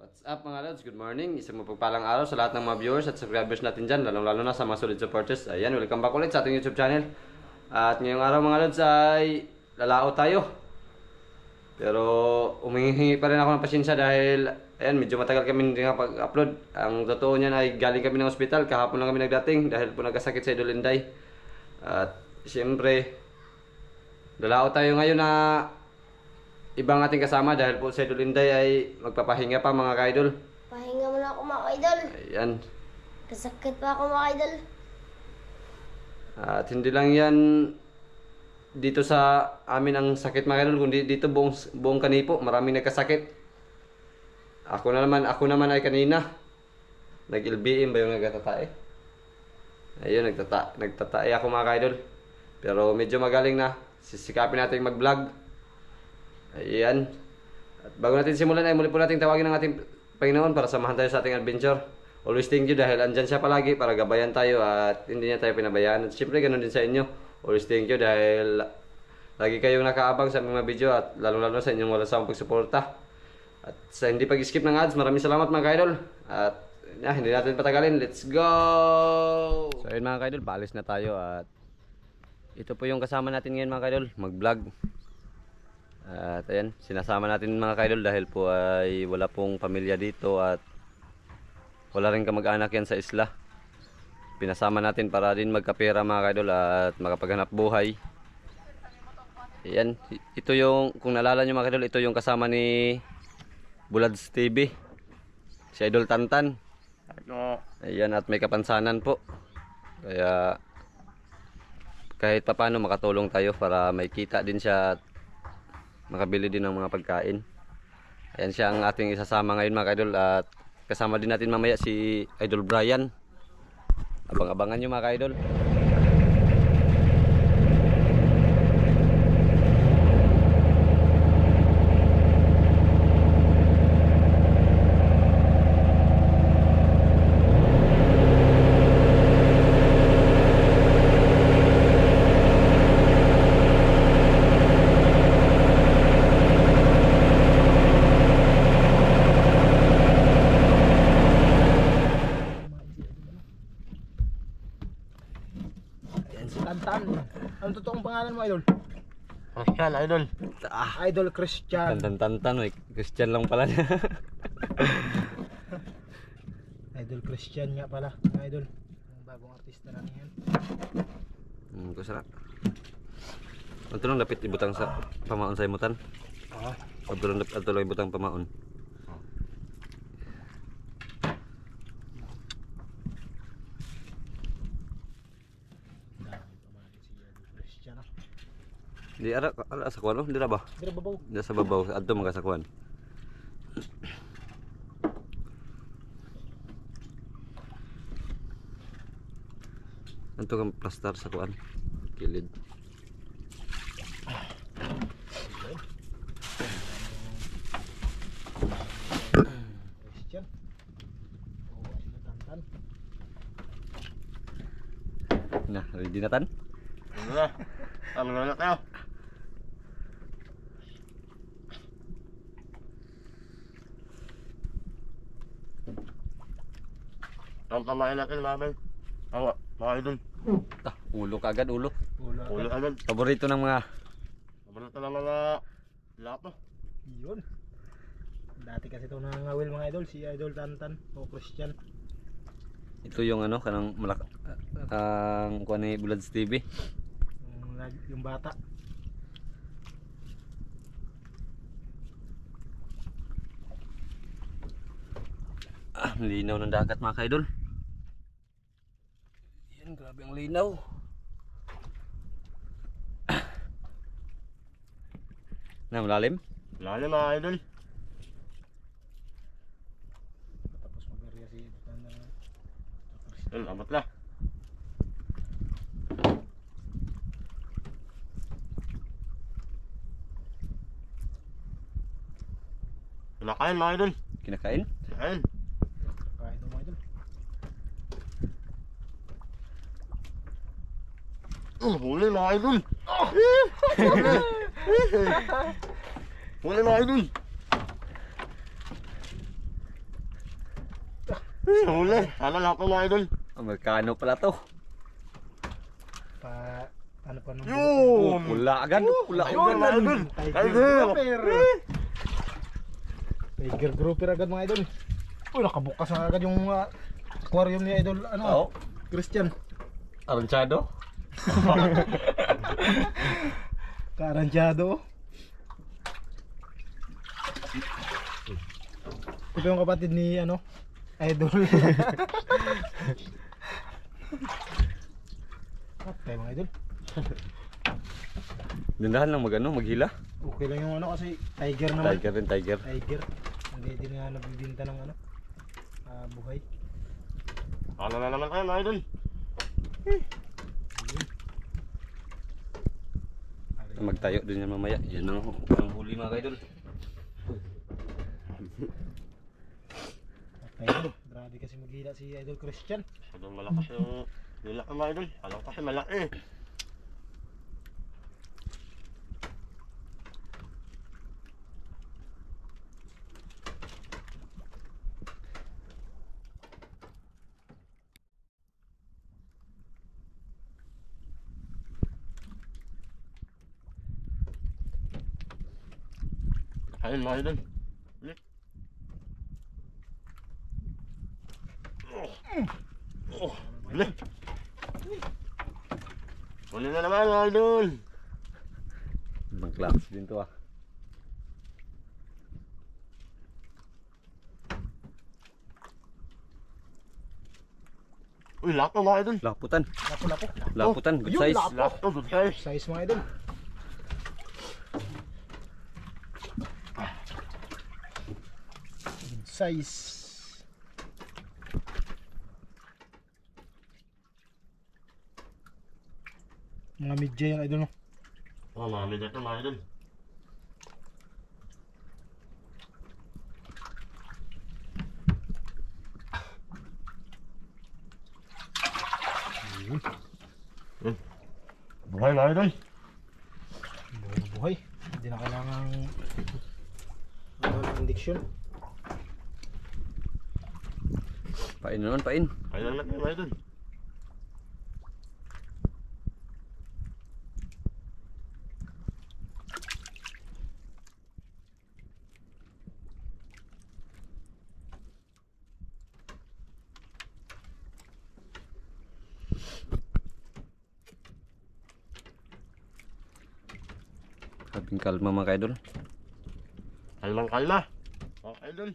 What's up mga lods? Good morning. Isang mapagpalang araw sa lahat ng mga viewers at subscribers natin dyan, lalong-lalo na sa mga solid supporters. Ayan, welcome back ulit sa ating YouTube channel. At ngayong araw mga lods ay lalao tayo. Pero umihingi pa rin ako ng pasensya dahil ayan, medyo matagal kami hindi nakapag-upload. Ang totoo niyan ay galing kami ng ospital, kahapon lang kami nagdating dahil po nagkasakit sa Idol Inday. At siyempre, lalao tayo ngayon na ibang ating kasama dahil po sa Idol Inday ay magpapahinga pa mga ka-idol. Pahinga muna ako mga idol. Ayan. Kasakit pa ako mga idol. At hindi lang yan dito sa amin ang sakit mga idol, kundi dito buong Kanipo, maraming nagkasakit. Ako naman ay kanina. Nag-LBM ba yung nagtatae? Ayun, nagtatae ako mga ka-idol. Pero medyo magaling na. Sisikapin natin mag-vlog. Ayan. At bago natin simulan ay muli po natin tawagin ang ating Panginoon para samahan tayo sa ating adventure. Always thank you dahil andyan siya palagi para gabayan tayo at hindi niya tayo pinabayaan. At syempre ganun din sa inyo. Always thank you dahil lagi kayong nakaabang sa mga video at lalong-lalo sa inyong walang sawang pagsuporta. At sa hindi pag-skip ng ads, maraming salamat mga ka-idol. At hindi natin patagalin. Let's go! So ayun mga ka-idol, paalis na tayo at ito po yung kasama natin ngayon mga ka-idol, mag-vlog. At ayan, sinasama natin mga ka-idol dahil po ay wala pong pamilya dito at wala rin kamag-anak yan sa isla. Pinasama natin para din magkapera mga ka-idol at makapaghanap buhay. Ayan, ito yung, kung naalala nyo mga ka-idol, ito yung kasama ni Bulads TV, si Idol Tantan. Ayan, at may kapansanan po. Kaya kahit papano makatulong tayo para may kita din siya at makabili din ng mga pagkain. Ayan siya ang ating isasama ngayon mga ka-idol at kasama din natin mamaya si Idol Brian. Abang-abangan nyo mga ka-idol. Tantan. Ano totoong pangalan mo, Idol? Christian, Idol. Idol Christian. Tantan, Christian lang pala niya. Idol Christian nga pala, Idol. Ang bagong artista na niyan. Kusara. Ito lang lapit ibutang sa pamaon sa imutan. Ito lang ibutang pamaon. Di ara sa kuwan no? Di ra ba? Dira babaw. Di sa babaw adto mga sa kuwan. Anto kang plaster sa kuwan. Kilid. Christian. Idol Tantan. Nah, ready na tan? Ano na? Ano na kayo? Ang tamahin natin namin. Mga Idol. Ulo kagad, ulo. Ulo agad. Paborito ng mga Paborito ng mga lapo. Yun. Dati kasi ito nangangawil mga idol, si Idol Tantan o Christian. ito yung ano kanang ang kuwan ni Bulads TV. Yung bata. Linaw ng dagat mga ka-idol. Yan, grabe ang linaw. Na malalim? Lalim mga Idol. Tapos mag-area si Tantan. Idol, abot na. Kinakain mga Idol. Kinakain? Kinakain. Kahit mga idol. Huli mga Idol. Huli mga Idol. Huli. Sana lahat ng mga idol. Amerikano pala to. Ano pa nung Yun! Pula agad. Pula Ayun, mga idol. Tiger grouper. Tiger grouper agad mga idol. Uy, nakabukas na agad yung aquarium ni idol. Oo. Christian. Aranchado. Karansyado. Ito yung kapatid ni idol. Okay mga idol. Dandahan lang maghila. Okay lang yung kasi tiger naman. Tiger rin, tiger. Tiger. Hindi din nga nagbibinta ng buhay. Ano na naman tayo mga idol? Magtayo din yan mamaya. Yan ang huli mga idol. Okay idol. Grabe kasi maghila si Idol Christian. Masyadong malakas yung nilak ng mga idol. Alam kasi malaki. Ayun mga idol. Ulit. Ulit. Uli na naman mga idol. Ibang klase din to ah. Uy, lako mga idol. Laputan. Lapo-lapo. Laputan, good Ayun, size. lapo. Lako, good size. Size mga idol. Good size. Mga midya yung idol no. Oh, mami dito mga idol. Buhay mga idol. Buhay. Hindi na kailangan indiction. Pain naman, pain. Kailan lang mga idol. Sabing kalma mga idol. Kalmang kalma. Mga idol.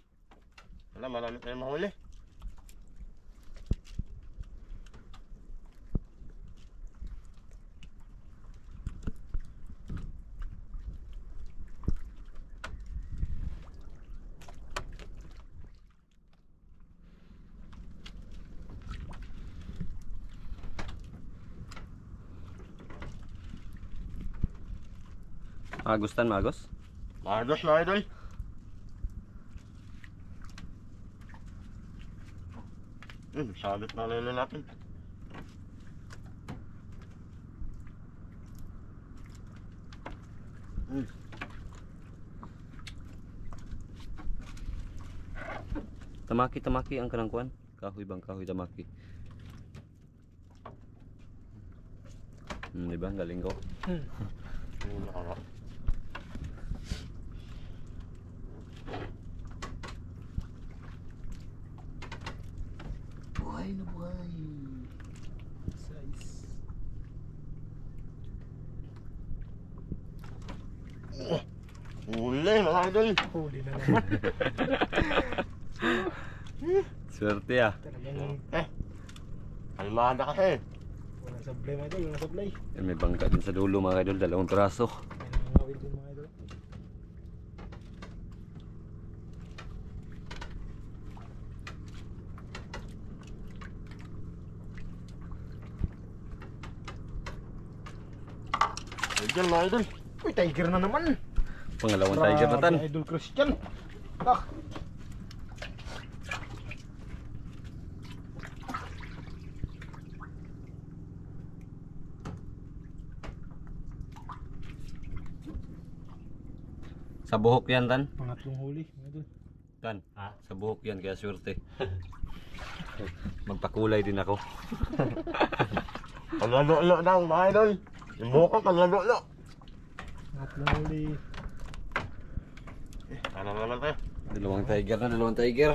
Wala, marami tayong mahuli. Agos tan, magos. Magos mga idol. Sabit na lilo natin. Tamaki ang kanangkuan. Kahoy bang kahoy tamaki. Di ba? Galing ko. Buhay na buhay. Size. Huli mga idol. Huli na naman. Swerte ah. Talagang Kalmada kasi. walang sablay mga idol. Walang sablay. Yan, may bangka din sa dulo mga idol. 2 piraso. May nangangawil din mga idol. Idol mga idol. Uy, tiger na naman. Pangalawang tiger na tan. Grabe, Idol Christian. Ah. Sa buhok yan tan. Pangatlong huli mga idol. Tan, Ha? sa buhok yan kaya swerte. Magpakulay din ako. Kalalo-lo daw mga idol. Yung buhok ko kalalo-lo. At lang uli. Ano naman tayo? Dalawang tiger na, dalawang tiger.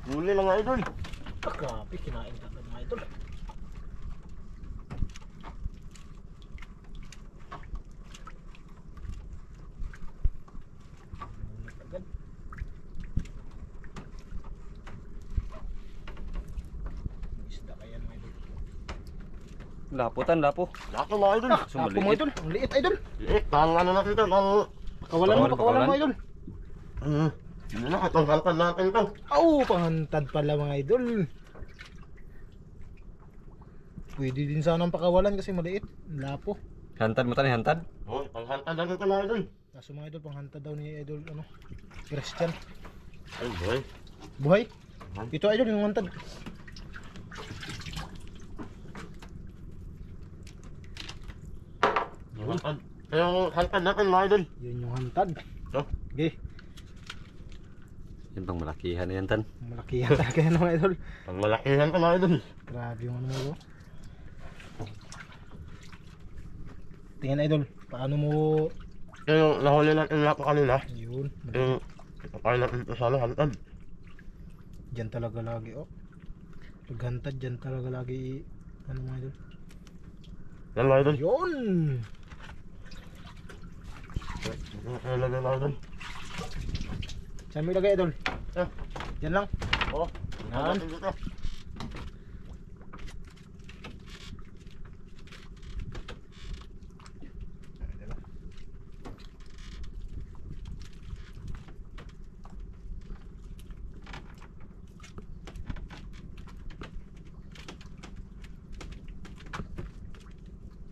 Huli lang mga idol. Grabe, kinain ka ng mga idol. Agad. Isda kaya mga idol. Laputan, lapo. Lako mga idol. Tapo mga idol, ang liit idol. Liit, ang ano natin ito, ang... Pakawalan mga idol. Hindi na, itong halkan natin ito. Oh, pangantad pala mga idol. Pwede din sanang pakawalan kasi maliit. Lapo. Hantad mo tani, hantad. Oh, ang halkan natin ito mga idol. Kaso mga idol, panghantad daw ni idol, ano, Christian. Ay boy. Buhay. Ito idol, yung hantad. Yung halkan natin mga idol. Yun yung hantad. Oh. Okay. Yan pang malakihan na yan, Tan. Malaki yan talaga yan mga idol. Ang malakihan ka mga idol. Grabe yung ano mo. Tingnan idol, paano mo Yung nahuli natin lapo kanina. yun? Yung ipakain natin ito sa halkan. Diyan talaga lagi oh. Paghantad diyan talaga lagi ano mga idol. Yan mga idol. Yun. Yan lagay mga idol. Saan mo ilagay idol? Eh. Diyan lang. Oh, Yan. natin dito.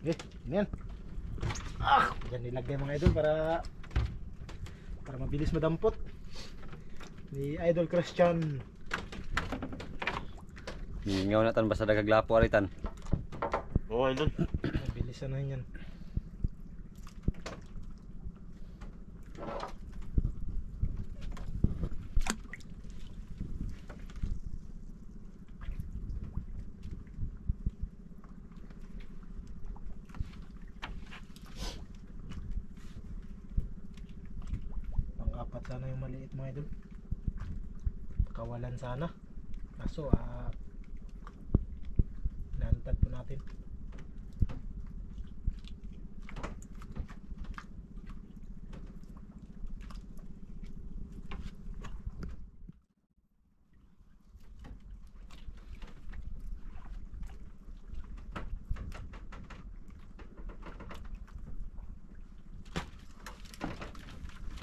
Okay, yan. Diyan nilagay mga idol para mabilis madampot. Ni Idol Christian. Mingaw na tan basta dagag lapo aritan. Oh, idol. Mabilis na yan. Pang-apat sana yung maliit mga idol. Kawalan sana. Kaso nantad po natin.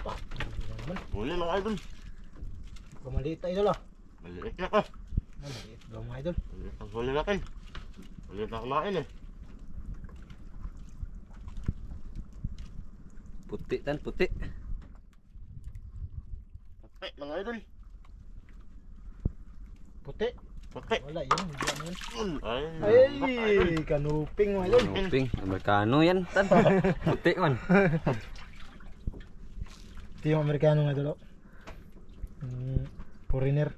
Naman. Huli mga idol. Kung maliit na idol Maliit na ka. Maliit daw mga idol. Maliit ang huli natin. Maliit na kumain eh. Puti tan, puti. Puti mga idol. Puti. Puti. Wala yun. Hindi ano yun. Ay, Ay, kanuping mga idol. Nuping, Amerikano yan, Tan. Puti man. Ito yung Amerikano mga idol. Foreigner.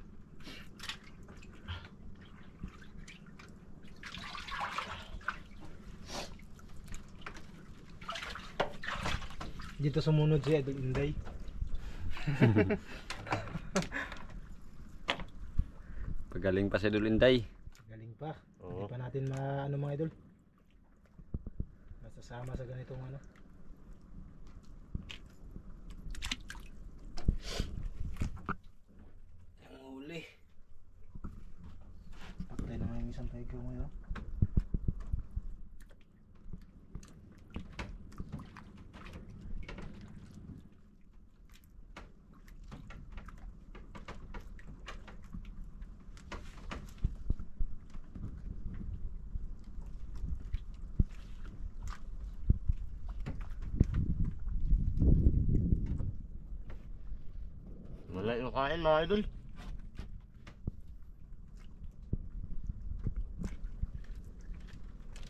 Dito sumunod si Idol Inday. Pagaling pa si Idol Inday. Galing pa. Oo. Hindi pa natin yan ano mga idol. Masasama sa ganitong ano. Ang huli. Patay na nga yung isang tiger ngayon. Wala yung kain mga idol.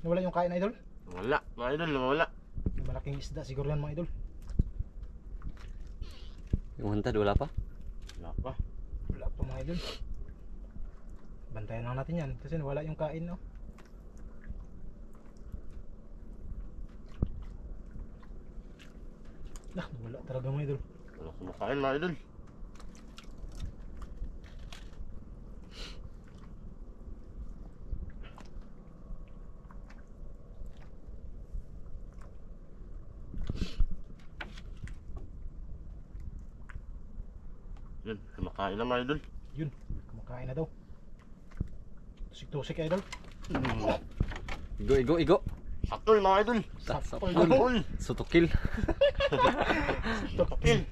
Nawala yung kain idol. Wala mga idol, wala. Yung malaking isda siguro yan mga idol. Yung hantad wala pa? Wala pa. Wala pa mga idol. Bantayan lang natin yan kasi nawala yung kain no. Wala talaga mga idol. Wala kumakain mga idol. Yun, kumakain na mga idol. Yun, kumakain na daw. Tusik-tusik idol. Igo. Sakol mga idol. Sakol. Sakol. Sutukil. Sakol.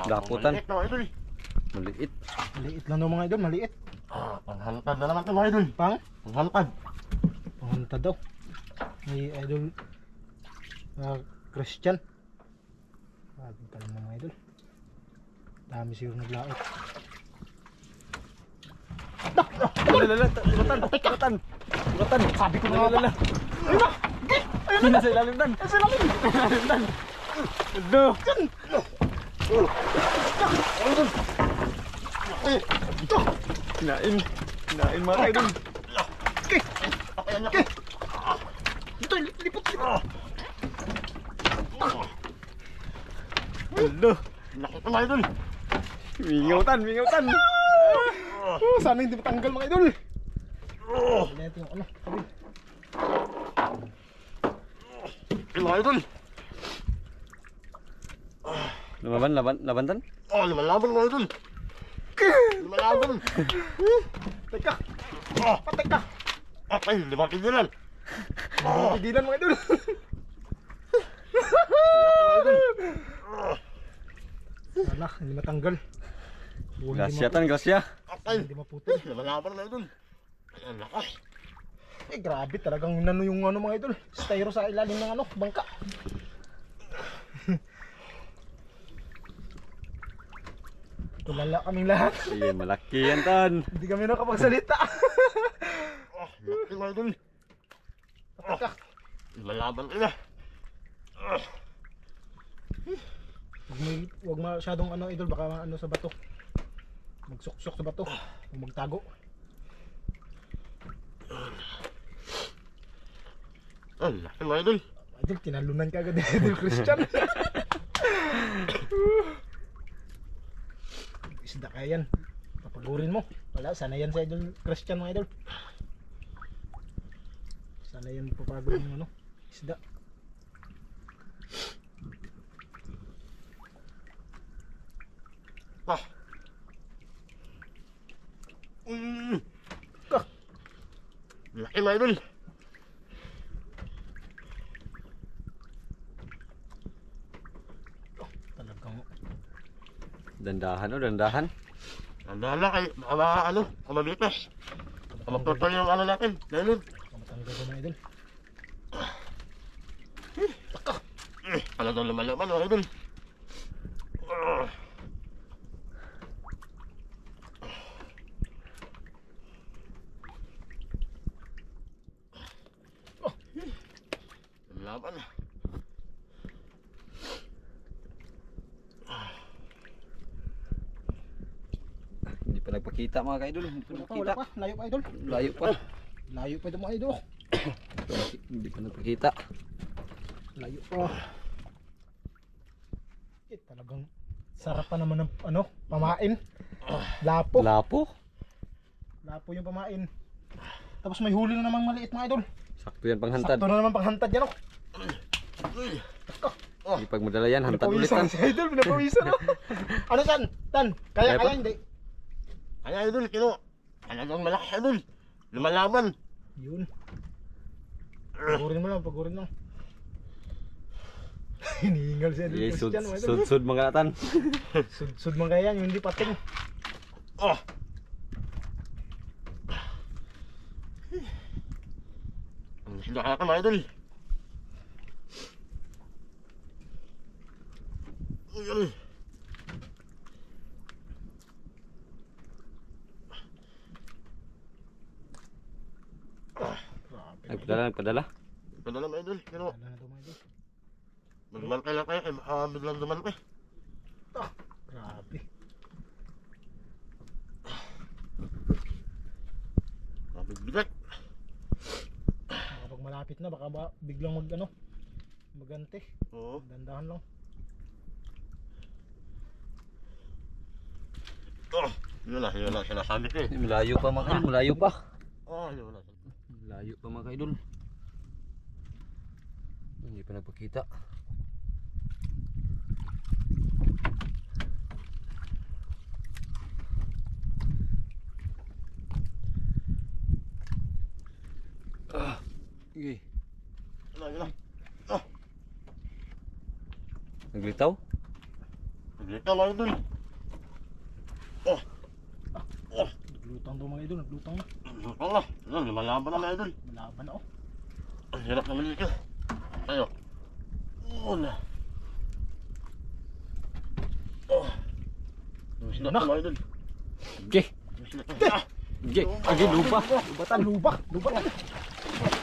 Daputan. Maliit mga idol. Maliit. Maliit lang daw mga idol, maliit. Panghantad na naman ito mga idol. Panghantad. Panghanta daw. May idol Christian. Grabe ka naman mga idol. Dami siguro naglaot. Uratan. Sabi ko nga ba? Ayun na sa ilalim dan. Sa ilalim dan. Aduh. Kinain mga idol. Ito, lipot. Aduh. Nakita mga idol. Mingautan. Sana hindi matanggal mga idol. Ito yung ano, sabi. Mga idol. Laban tan? Lumalaban mga idol. Lumalaban. Teka. Patay ka. Ay, 5 pigilan. Pigilan mga idol. Sana, hindi matanggal. O, Grasya. Hindi maputol. Lumalaban mga idol. Ang lakas. Grabe talagang nano yung ano mga idol. Styro sa ilalim ng ano, bangka. Tulala kaming lahat. Iya, malaki yan tan. Hindi kami nakapagsalita. Laki mga idol. Teka. Lumalaban ka na. Huwag masyadong ano idol, baka ano sa bato. Magsuksok sa bato. O magtago. Ang laki mga idol. Idol, tinalunan ka agad ni Idol Christian. Isda kaya yan. Papagurin mo. Wala, sana yan sa Idol Christian mga idol. Sana yan papagod yung ano, isda. Laki mga idol. Talagang Dandahan. Andala kay ano, mabitas. Magtutol yung ano natin. Ganun. matanggal ko mga idol. Ano daw lumalaman mga idol. Lumalaban. Hindi pa nagpakita mga kaidol. Hindi pa nagpakita. Wala pa, layo pa idol. Layo pa. Layo pa ito mga idol. Hindi pa nagpakita. Layo pa. Talagang sarap pa naman ng ano, pamain. Lapo. Lapo. Lapo yung pamain. Tapos may huli na namang maliit mga idol. Sakto yan panghantad. Sakto na naman panghantad yan oh. Pag madala yan, hantad ulit Pinapawisan tan. si idol, pinapawisan oh. Ano Tan? Tan, kaya Kaya pa? kaya hindi. Kaya idol, kino. Talagang malaki idol. Lumalaban. Yun. Pagurin mo lang, pagurin lang. Hinihingal si idol Christian mga idol. Sud mga tan. Sud man kaya yan, yung hindi pating. Oh. Ang sila kaya ka mga idol. Ayun. Nagpadala. Padala mga idol, kino. Wala na to mga idol. Magmantay lang kayo, kaya baka biglang dumantay. Grabe. Mabibigat. Baka pag malapit na, baka biglang magante. Oo. Dandahan lang. Oh, yun na sinasabi ko eh. Malayo pa mga kaidol, malayo pa. Oh, yun na. Malayo pa mga kaidol. Hindi pa nagpakita. Okay. Yun na. Naglitaw? Dito mga idol. Naglutang daw mga idol, naglutang na. Ano na? Yun, lumalaban na mga idol. Malaban na oh. Ang hirap na malika. Ayo. Una. Oh. Masila ka mga idol. Okay. Masila ka. Okay. Agi lupa. Lubatan, luba.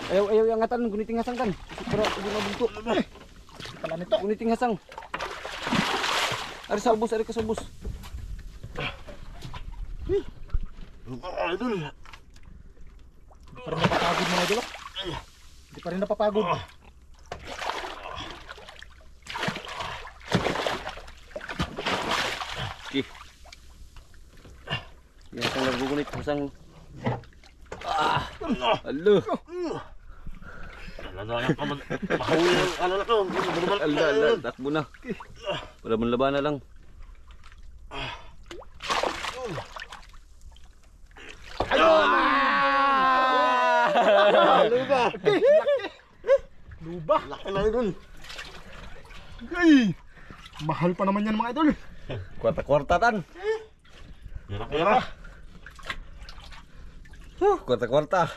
Ayaw yung angatan, guniting hasang kan. Pero hindi mabunto. Pala nito. Guniting hasang. Ari sa ubos, ari ka sa ubos. Lupa mga idol. Hindi pa rin napapagod mga idol. Hindi pa rin napapagod. Okay. Yan isang nagugunit, isang... Alo! Talaga yan pa mahuli ng ano na to. Ala, takbo na. Para manlaban na lang. Luba. Laki na idol. Ay! Mahal pa naman yan mga idol. Kwarta-kwarta tan. Hirap. Kwarta-kwarta.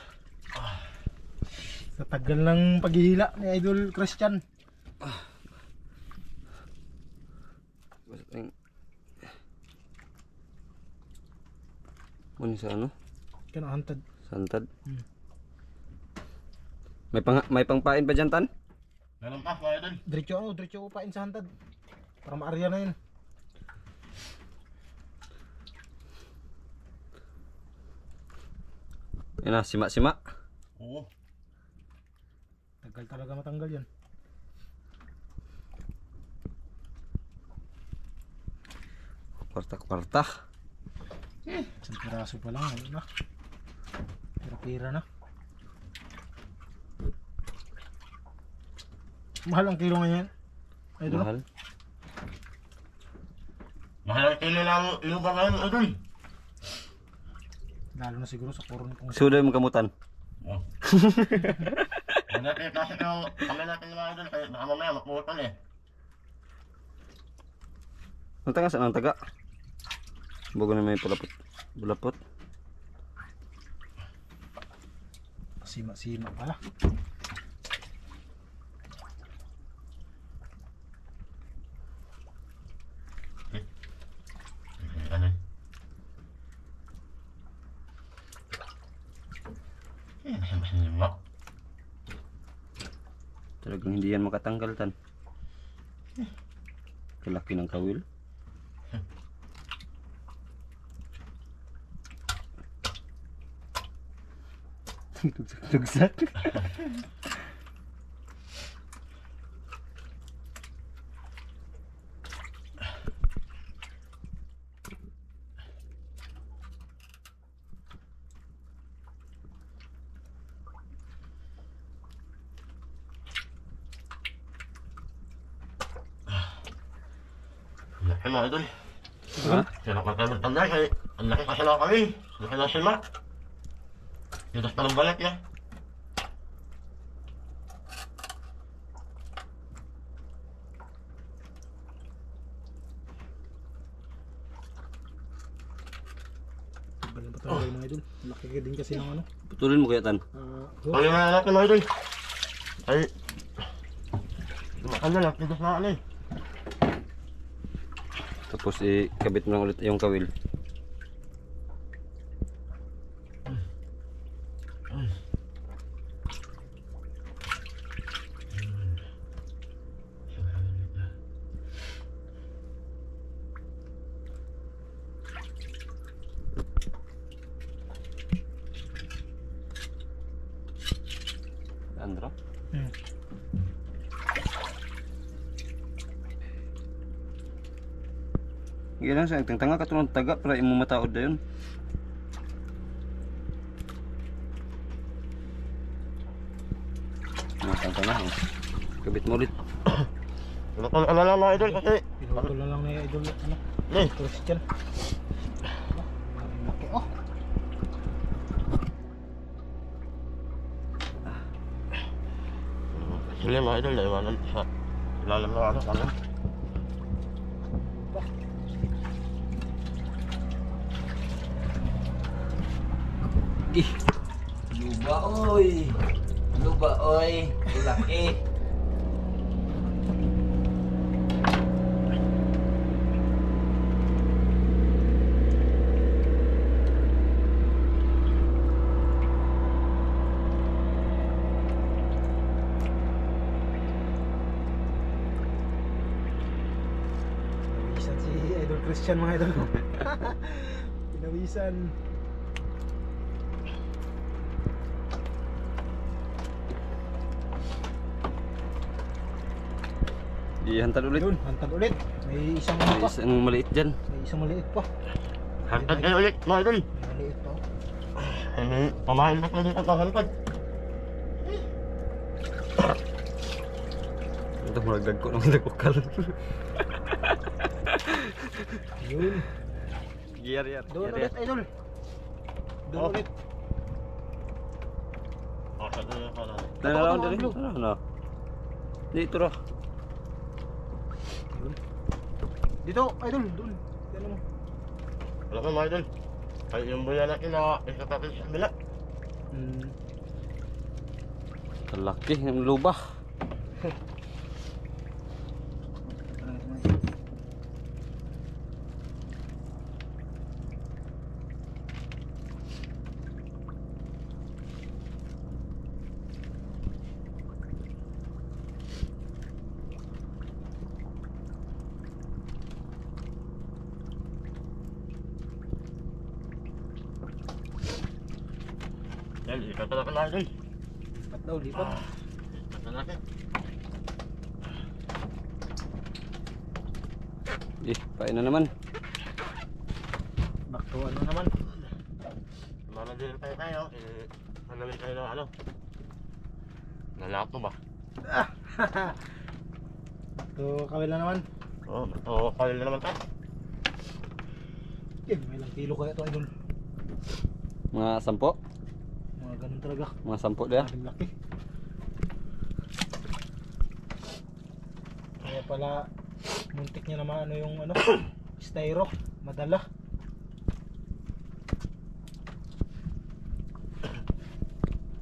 Sa tagal ng paghihila ni Idol Christian. Muna sa ano? Kinahantad. Santad. May pangpain pa dyan tan? Meron pa mga idol. Diretso pain sa hantad. Para maarya na yun. Yan na, sima-sima. Oo. Tagal talaga matanggal yan. Kwarta-kwarta. Isang piraso pa lang. Ano na. Pira-pira na. Mahal ang kilo ngayon. Idol. Mahal. Mahal ang kilo ng lupa ngayon idol. Lalo na siguro sa koron kong Sudah mo kamutan. Oh. Kasi yung kami natin mga idol, kaya baka mamaya makutan eh. Ang taga saan ang taga? Bago na may bulapot. Sima-sima pala. Ano? Lima. Talagang hindi yan makatanggal tan. Kalaki ng kawil. Dugsak. Ay mga idol. Ha? Sila ka tayo magtanda kay ang laki kasi lang kami. Laki na sila. Yudas pa ng balik ya. Balang patanggal mga idol. Laki ka din kasi ng ano. Putulin mo kaya tan. Ay nga natin mga idol. Ay. Ano lang, yudas na ano eh. Tapos ikabit mo lang ulit yung kawil. Andro? Gila sa tanga katulong taga para imo mataod dayon. Tanga. Kabit mo ulit. Ano ka alala mga idol kasi. Pinutol na lang na yung idol. Ano? Eh. Christian. Laki oh. Sila mga idol naiwanan sa ilalim ng ano kami. Luba oy. Luba oy. Laki. Pinawisan si idol Christian mga idol. Pinawisan. Ihantad ulit. Yun, hantad ulit. May isang ano May pa. isang maliit dyan. May isang maliit pa. Hantad kayo ulit mga idol. May maliit pa. Ano, pamahin na kayo dito hantad. Ito maragdag ko ng nagkukal. Yun. Gear. Doon ulit idol. Doon Oh. ulit. Oh, sa dulo ka na. Nangalawan din. Ano? Dito ra. Yun. Dito idol. Doon. Yan mo. Wala ka mga idol. Ay yung buya na kina isa pa sa kabila. Laki ng lubah. Yan, ikat na ka na idol. At daw lipat. Ikat na natin. Pain na naman. Back to ano naman. Manadil tayo. Manawin tayo ng ano. Nalato ba? Back to kawila naman. Oo, kawil na naman tayo. May ilang kilo kaya ito idol. Mga 10. Mga ganun talaga. Mga 10 dia. Maraming laki. Kaya pala muntik niya naman ano yung ano styro. Madala.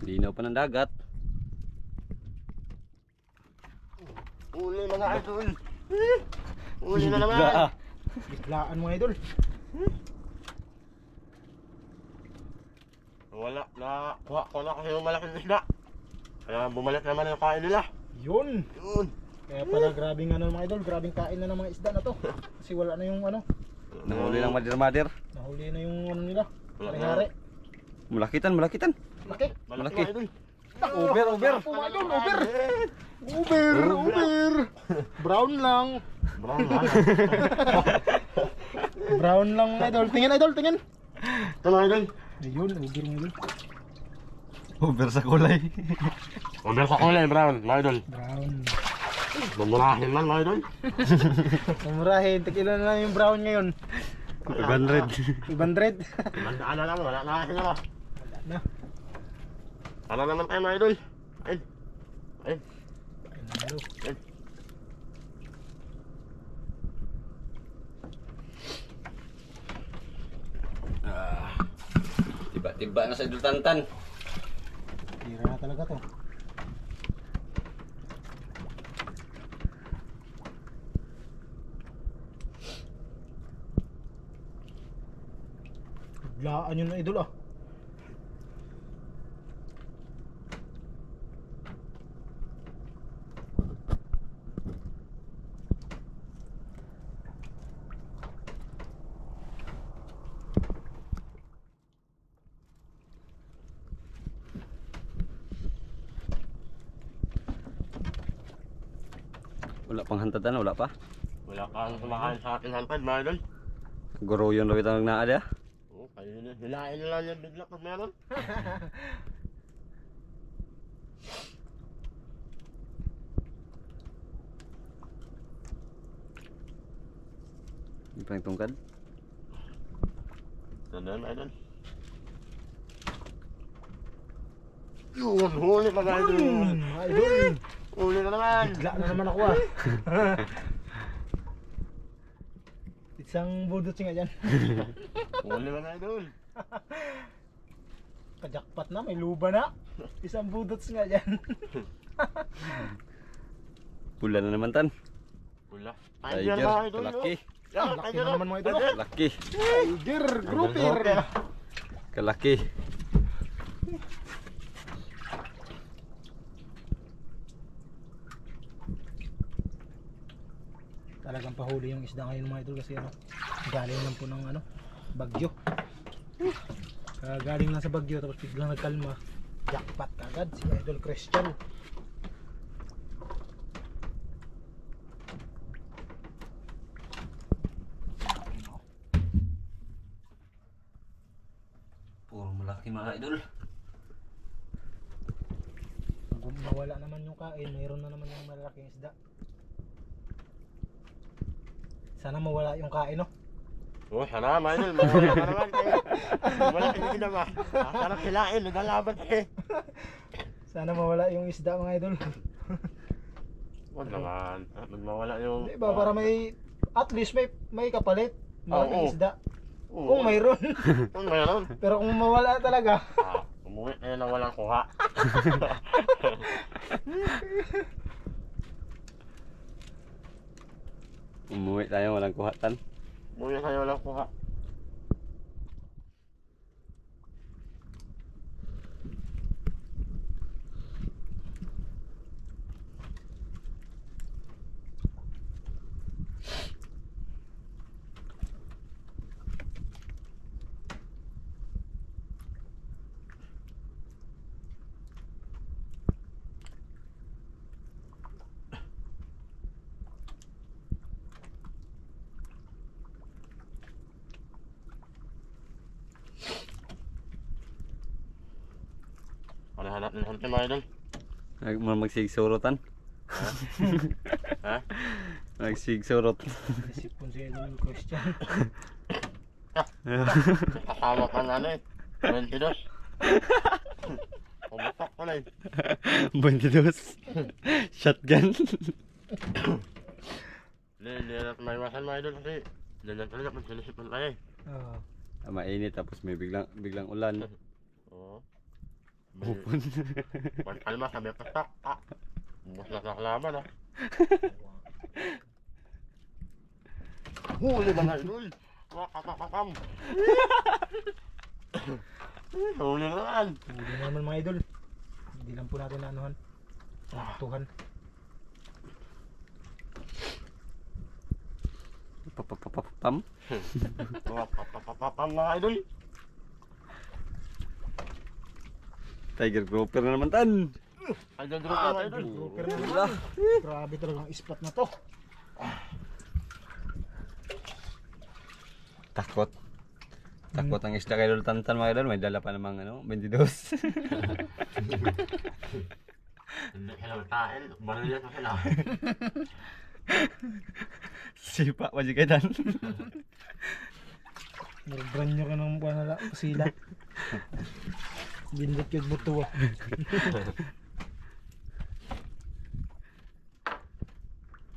Linaw pa ng dagat. Uli mga idol. Uli na naman. Bigla, ah. Biglaan mga idol. Wala, nakuha ko na kasi yung malaking isda. Kaya bumalik naman yung kain nila. Yun. Yun. Kaya pala grabing ano mga idol, grabing kain na ng mga isda na to. Kasi wala na yung ano, Nahuli ng madir-madir. nahuli na yung ano nila. Wala na. Hari-hari. Malakitan. Laki. Malaki. Mga idol. Uber. Mga idol, Uber. Brown lang. Brown na. Brown lang mga idol. Tingin idol, tingin. Ito mga idol. Ayun, Uber mga idol. Over sa kulay. Order sa kulay, brown, mga idol. Brown. Mamurahin man mga idol. Mumurahin, tikilo na lang yung brown ngayon. 500. 500. Mandaan na lang, wala na kasi na. Wala na. Tara naman tayo mga idol. Ayun. Ayun. Ano? Ayun. Tiba-tiba na sa Idol Tantan. Tira na talaga to. Biglaan yun na idol ah. Wala pang hantatan, wala pa. Wala kang kumakain sa ating hantad mga idol. Guro yun rawit ang naada. Oo, kayo na. Hilain na lang yan bigla pag meron. Hindi pa yung tungkad. Tandaan mga idol. Yun, huli mga idol. Mga idol. Huli na naman. Bigla na naman ako ah. Isang budots nga dyan. Huli mga idol. Kajakpat na, may luba na. Isang budots nga dyan. Pula na naman tan. Hula. Tiger, kalaki. Yan, Laki tiger na naman mga idol. Tiger. Kalaki. Tiger, grouper. Kalaki. Talagang pahuli yung isda ngayon mga idol kasi ano, galing lang po ng ano, bagyo. Galing lang sa bagyo tapos biglang nagkalma. Jackpot agad si Idol Christian. Puro malaki mga idol. Kung mawala naman yung kain, mayroon na naman yung malalaking isda. Sana mawala yung kain, no? Oh, sana mga idol. Mawala ka naman kayo. Wala kayo ginawa. Sarap hilain. Nagalaban eh. Sana mawala yung isda mga idol. Huwag naman. Mawala yung... Di ba? Para may, at least may kapalit. Malaking Oo. isda. Oo. Kung mayroon. Kung mayroon. Pero kung mawala talaga. Umuwi kayo na walang kuha. Umuwi tayo walang kuhatan. Umuwi kayo walang kuha. Ano hanap ng hunting mga idol? Magsigsurotan. Ha? Magsigsurot. Isip po si Idol Christian. Kasama pa na ano eh. 22. Pumatak pa na eh. 22. Shotgun. Hindi natin maiwasan mga idol kasi ganyan talaga pag sinisipan tayo eh. Mainit tapos may biglang ulan. Oo. Upon. Pag kalma sabi patak. Mas na kalaban ah. Huli mga idol. Wakakakakam. Huli naman. Hindi naman mga idol. Hindi lang po natin naanuhan. Nakatuhan. Papapapapam. Wakakakakam mga idol. Tiger grouper na naman tan. Hanggang group mga idol. Grouper na naman. Wala. Grabe talagang ispat na to. Takot. Takot ang isda kay Idol Tantan mga idol. May dala pa namang ano, 22. Hindi sila magkain. Manulit mo sila. Sipa pa si Kaidan. Nagbrand nyo ka ng panala. Sila. Bindot yung buto ah.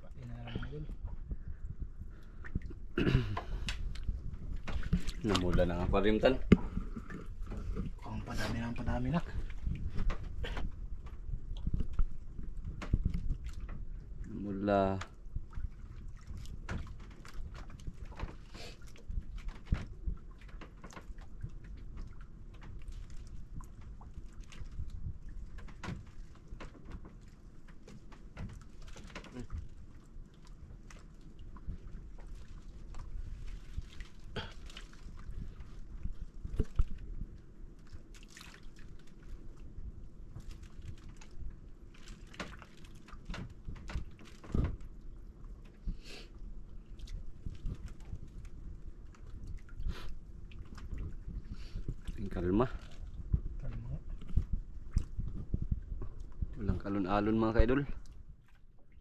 Pati na lang idol. Namula ng aquarium tan. Ang padami na. Namula. Kalma. Kalma nga. Walang kalon-alon mga kaidol.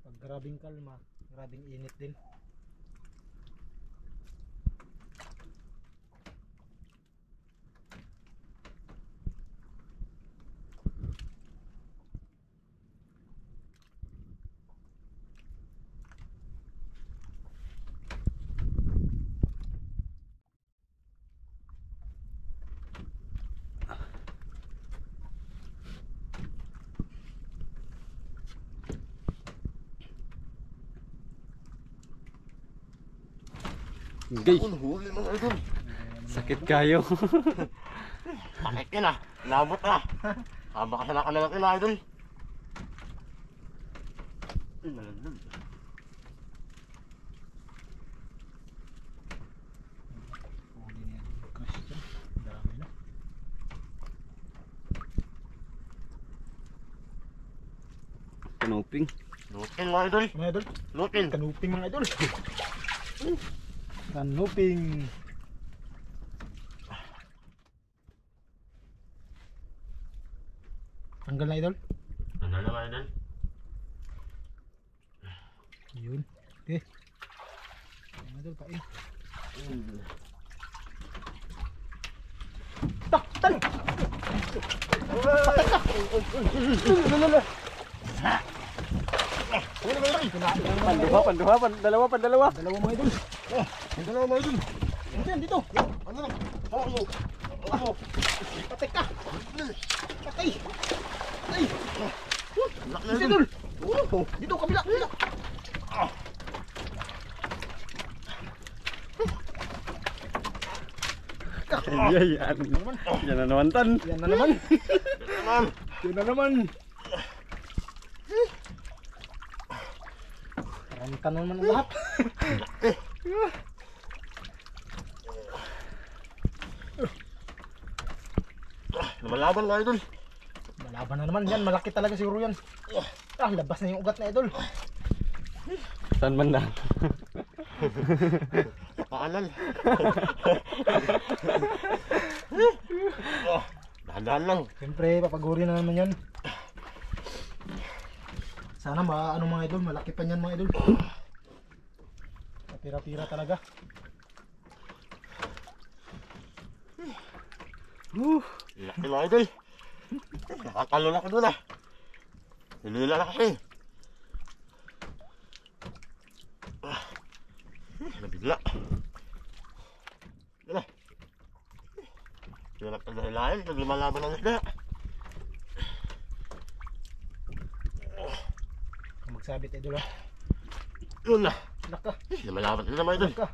Pag grabing kalma, grabing init din. Gay, Ang huli mga idol. sakit kayo. Sakit yun ah. Nabot ah. Haba ka na lang ila idol. Malamig. Huli niya yung Christian. Dami na. Kanoping. Lutin mga idol. Mga idol, Lutin. kanuping mga idol. Kanuping. Tanggal na idol. Ano naman idol? Yun. Okay. Mga idol, pain. Taktan! Panduha, dalawa. Dalawa mga idol. Dalawa mga idol. Diyan, dito. Ano na? Oo. Patay ka. Patay. Patay. Laki Dito, idol. Dito, kabila. Ay, yan na naman tan. Yan na naman. naman. Yan na naman. Rantan naman ang lahat. Lumalaban mga idol. Malaban na naman yan. Malaki talaga siguro yan. Labas na yung ugat na idol. Saan man na? Paanan. Dahan-dahan lang. Siyempre, papaguri na naman yan. Sana ano mga idol, malaki pa yan mga idol. Tira-tira talaga. Laki mga idol. Nakatalon ako doon ah. Hinila na kasi. Nabigla. Yan na. Pinalak na hilahin. Pag lumalaban ng isda. Magsabit idol ha. Yun na. Laka. Lumalaban na mga idol. Laka.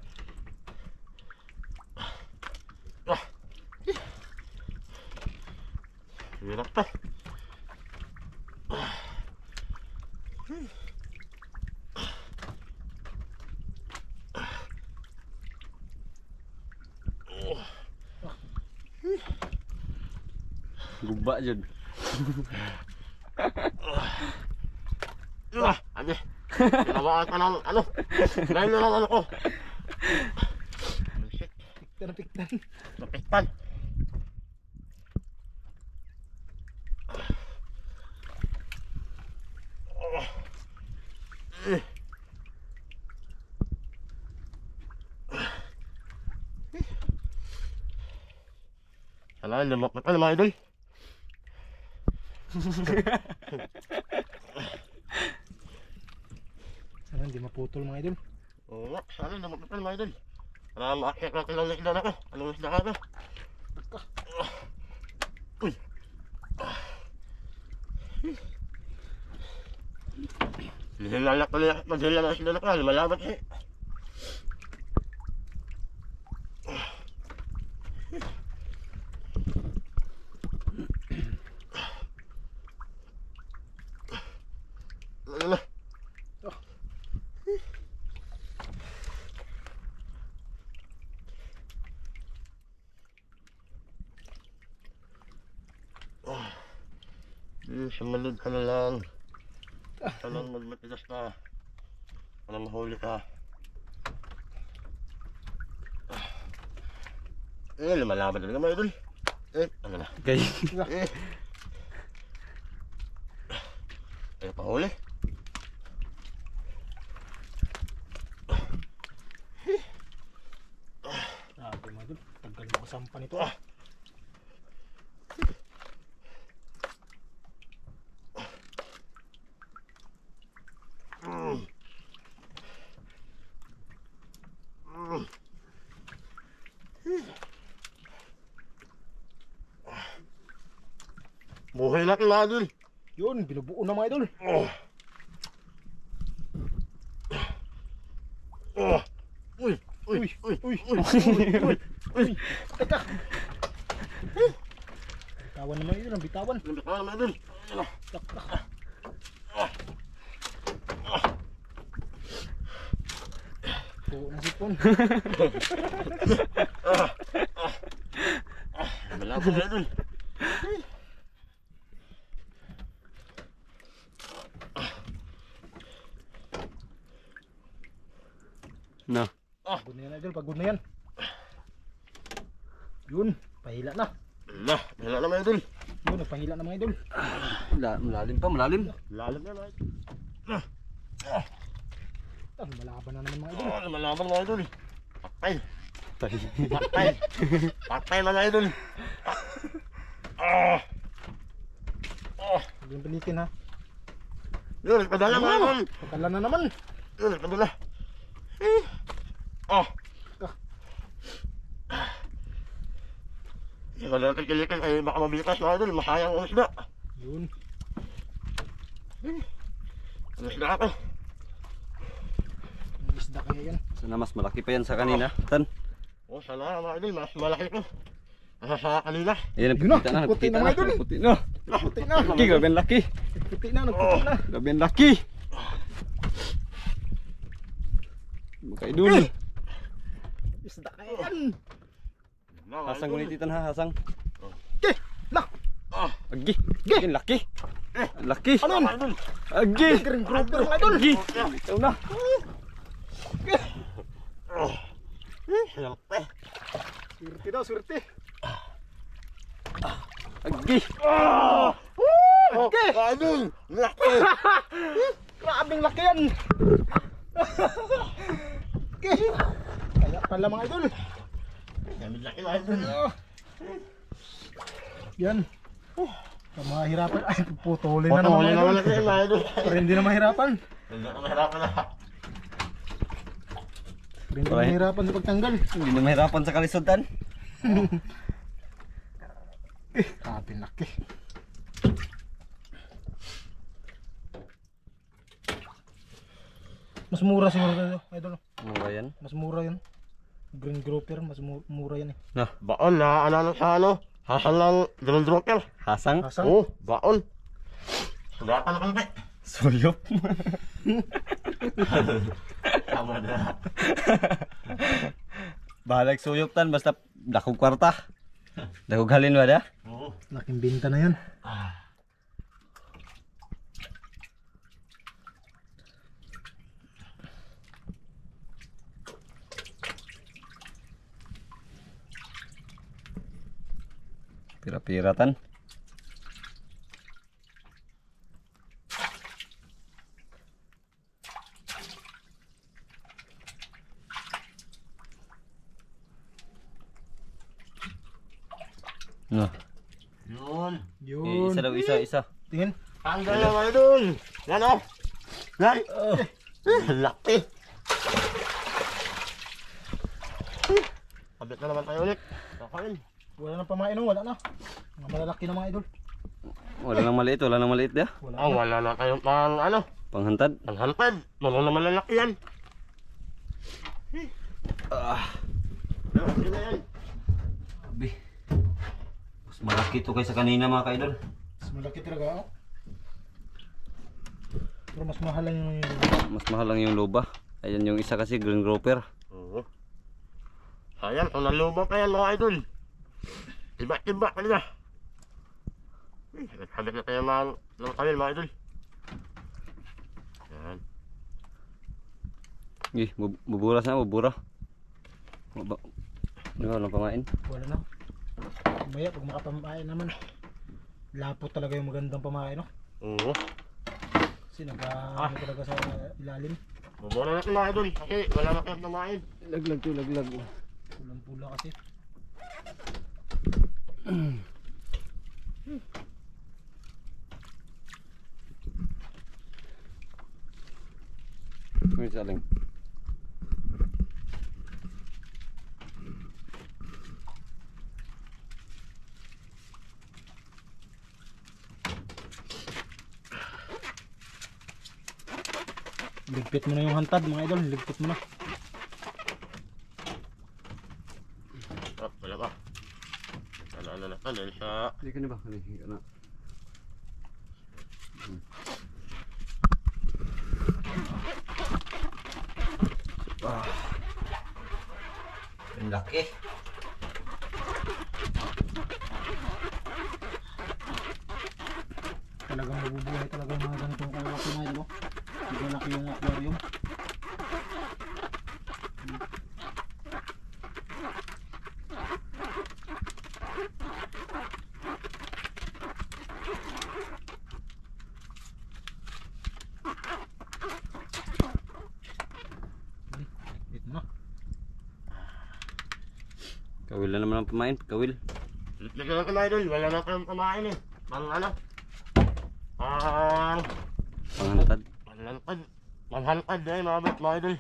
Hirap pa. Guba jud. Abi. Tinamaan ka ng ano. Dahil na lang ano ko. Shit. Piktan. Napiktan. Ala, limok na pala mga idol. Sana hindi maputol mga idol. Oo nga, sana limok na pala mga idol. Para makakyak na kilang isda na ko. Anong isda ka to? Uy. Nilalak ko liyak. Madila na isda na ko. Lumalabat eh. Ano na? Sumunod ka na lang. Talang magmatigas na. Para mahuli ka. Lumalaban talaga mga idol. Ano na? Okay. Pahuli. Grabe mga idol. Tagal makasampa nito. Buhay natin mga idol. Yun, binubuo na mga idol. Uy! Uy! Uy! Uy! Uy! Teka. Bitawan naman idol, ang bitawan. Lambit ka naman idol. Ayan na. Buo ng sipon. Malapit na idol. No. Pagod na yan idol, pagod na yan. Yun, pahila na. Wala na mga idol. Yun, nagpahila na mga idol. Malalim pa, malalim. Lalim na mga idol. Malaban na naman mga idol. Lumalaban mga idol. Patay. Patay. Patay mga idol. Huwag yung pilitin ha. Yun, nagpadala mga idol. Pagkala na naman. Yun, nagpadala. Yung natin kilikin ay baka mabikas mga idol. Masayang ang isda. Yun. Ang isda ako. Ang isda kaya yan. Sana mas malaki pa yan sa kanina. Tan. Sana mga idol, mas malaki ko. Asa sa kanila. Ayan, Yun na, nagpupita na. puti na mga idol. Puti na. Puti na. Laki, grabe ang laki. Puti na, nagputi na. Grabe ang laki. Mga idol. Isda kaya yan. Hasang gunititan ha, hasang. Okay, lah. Agi. Ang laki. Ang laki. Ano yun? Agi. Green grouper mga idol. Agi. Ito na. Surti daw, surti. Agi. Okay. Idol! Laki! Grabing laki yan. Okay. Kaya pala mga idol. Gamit laki mga idol. Yan. Mahirapan. Ay, putulin na naman Putulin mga naman idol. natin mga idol. Pero hindi na mahirapan. Hindi ako mahirapan na. Pero hindi na mahirapan sa pagtanggal. Hindi na mahirapan sa kalisutan. Kapin laki. Mas mura siguro ito, idol. Mura yan. Mas mura yan. Green grouper, mas mura yan eh. No. Baon na, ano sa ano? Hasal lang, drone dropper. Hasang. Hasang? Oo, baon. Sugatan na kalpe. Suyop. Tama na. Bahalag suyop tan basta dakog kwarta. Dakog halin ba da? Oo. Laking binta na yan. Pira-pira tan. No. Yun. Yun. Isa daw, isa. Tingin. Ang gala mga idol. Yan o. Yan. Laki. Kabit na naman tayo ulit. Kakain. Wala nang pamain, oh. Wala na. Mga malalaki na mga idol. Wala nang maliit dia. Wala Ah, na. wala na tayong pang ano. Panghantad. Ang halpad. Ano naman lalaki yan. Sige na yan. Abi. Mas malaki to kaysa kanina mga kaidol. Mas malaki talaga, oh. Pero mas mahal lang yung... Mas mahal lang yung loba. Ayan yung isa kasi green grouper. Oo. Sayang, kung nalubo pa yan mga idol. Iba ka nila. Habit na tayo ng kawil mga idol. Yan. Buburas na, bubura. Walang pamain. Wala na. Maya, pag makapamain naman. Lapot talaga yung magandang pamain, no? Oo. Kasi ano talaga sa ilalim. Bumura natin mga idol. Kasi wala na kayong namain. Laglag to, laglag. Pulang-pula kasi. May saling. Ligpit mo na yung hantad mga idol. Ligpit mo na. Oh, wala pa. Ano na dahil sa... Hindi ka na ba? Ano? Ang laki. Talagang mabubuhay talaga yung mga ganitong kalaki mga idol. Hindi laki yung aquarium. Ligpit mo na. Kawil na naman ang pamain. Kawil. Lagyan natin mga idol. Wala na kayong kumain eh. Pang ano? Panghantad. Manghantad eh mga idol.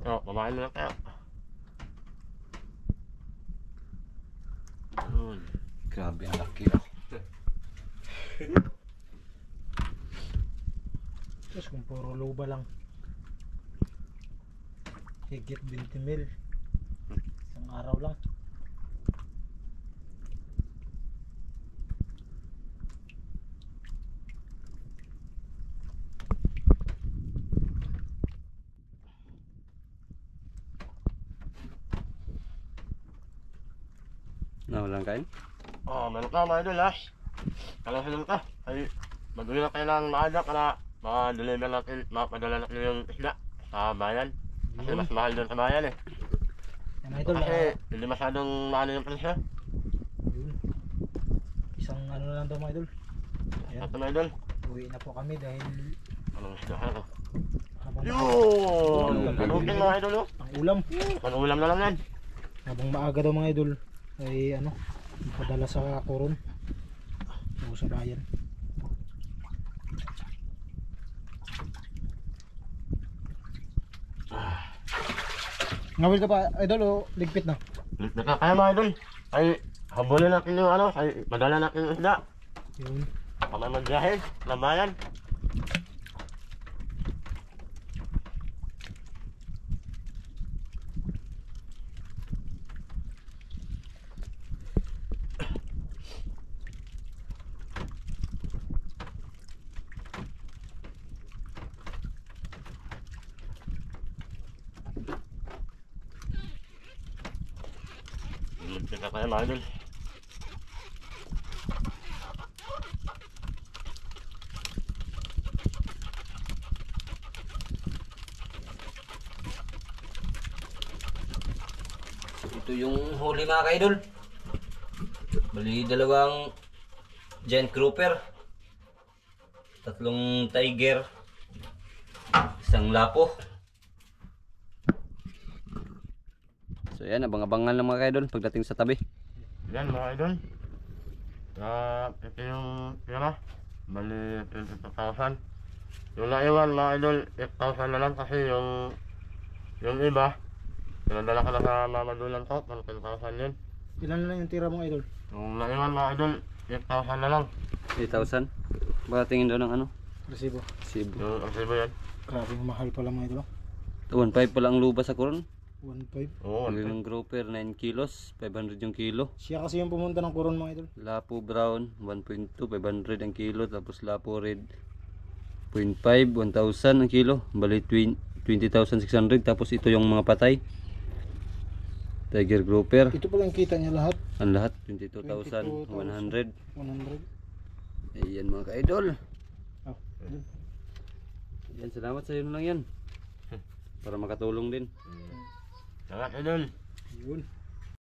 Oh, kumain na lang tayo. Yun. Grabe ang laki. Tapos kung puro loba lang. Higit 20 mil. Isang araw lang. Na walang kain. Oh, meron ka mga idol ha. Kalasin ka. Ay, mag-uwi na kayo ng maaga para ma-deliver natin, mapadala natin yung isda sa bayan. Kasi mas mahal doon sa bayan eh. Yan mga idol. Kasi hindi masyadong maano yung presyo. Yun. Isang ano na lang daw mga idol. Ayan. Ito mga idol. Uwi na po kami dahil Anong isda ka? habang, Yun! Kanukin mga idol oh. ang ulam. Panulam na lang yan. Habang maaga daw mga idol ay ano, padala sa Coron o sa bayan. Ngawil ka pa idol o ligpit na? Naka kaya mga idol. Ay, habulin natin yung ano, ay madala natin yung isda. Yun. Kamay magbiyahe na bayan. Kita kaya mga idol. Ito yung huli mga kaidol. Bali dalawang giant grouper, tatlong tiger, isang lapo, So yan, abang-abangan lang mga ka-idol pagdating sa tabi. Yan mga idol. Ito yung pira. Bali 22,000. Yung naiwan mga idol, 8,000 na lang kasi yung iba, pinadala ko na sa mamadulan ko, 10,000 yun. Ilan na lang yung tira mong idol? Yung naiwan mga idol, 8,000 na lang. 8,000. Baka tingin daw ng ano? Resibo. Cebu. Yung resibo yan. Grabe yung mahal pala mga idol. 1.5 pala ang luba sa Coron. 1.5. Oo, Pili ng grouper, 9 kilos, 500 yung kilo. Siya kasi yung pumunta ng Coron mga idol. Lapo brown, 1.2, 500 ang kilo. Tapos lapo red, 0.5, 1,000 ang kilo. Bali 20,600. Tapos ito yung mga patay. Tiger grouper. Ito pala yung kita niya lahat. Ang lahat, 22,100. 100. Ayan mga ka-idol. Oh, idol. Ayan, salamat sa iyo na lang yan. Para makatulong din. Salamat idol. Yun.